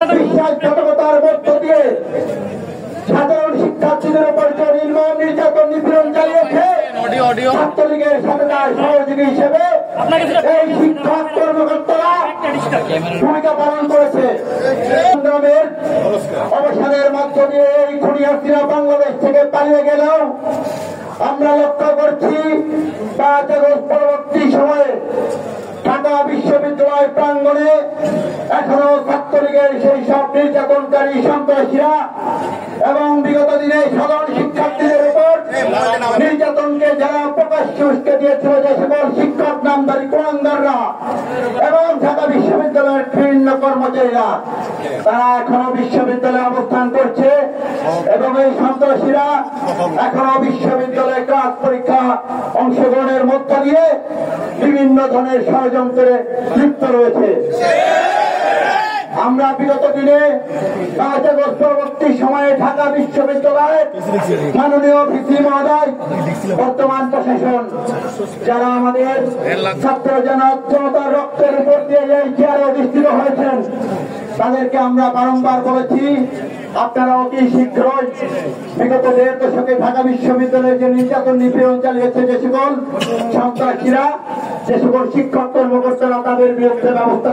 বিশ্বাসঘাতকতার মধ্য দিয়ে সাধারণ শিক্ষার্থীদের উপর যে নির্মম নির্যাতন নিপীড়ন চালিয়েছে, ছাত্রলীগের সাথে তার সহযোগী হিসেবে এই শিক্ষক কর্মকর্তারা ভূমিকা পালন করেছে। সংগ্রামের অবসানের মধ্য দিয়ে এই খুনি হাসিনা বাংলাদেশ থেকে পালিয়ে গেলেও আমরা লক্ষ্য করছি 5 আগস্ট পরবর্তী সময়ে ঢাকা বিশ্ববিদ্যালয় প্রাঙ্গণে এখনো ছাত্রলীগের সেই সব নির্যাতনকারী সন্ত্রাসীরা এবং বিগত দিনে সাধারণ শিক্ষার্থীদের উপর নির্যাতনকে যারা প্রকাশ্যে উস্কে দিয়েছিল, যে সকল শিক্ষক নামধারী কোরআনদাররা এবং ঢাকা বিশ্ববিদ্যালয়ের বিভিন্ন কর্মচারীরা, তারা এখনো বিশ্ববিদ্যালয়ে অবস্থান করছে এবং এই সন্ত্রাসীরা এখনো বিশ্ববিদ্যালয়ে ক্লাস পরীক্ষা অংশগ্রহণের মধ্য দিয়ে বিভিন্ন ধরনের ষড়যন্ত্রে লিপ্ত রয়েছে। আমরা বিগত দিনে 5 আগস্ট পরবর্তী সময়ে ঢাকা বিশ্ববিদ্যালয়ের মাননীয় ভিসি মহোদয়, বর্তমান প্রশাসন, যারা আমাদের ছাত্র জনতার রক্তের উপর দিয়ে এই চেয়ারে অধিষ্ঠিত হয়েছেন, তাদেরকে আমরা বারংবার বলেছি, আপনারা অতি শীঘ্রই বিগত 1.5 দশকে ঢাকা বিশ্ববিদ্যালয়ে যে নির্যাতন নিপীড়ন চালিয়েছে যে সকল সন্ত্রাসীরা, যে সকল শিক্ষক কর্মকর্তারা, তাদের বিরুদ্ধে ব্যবস্থা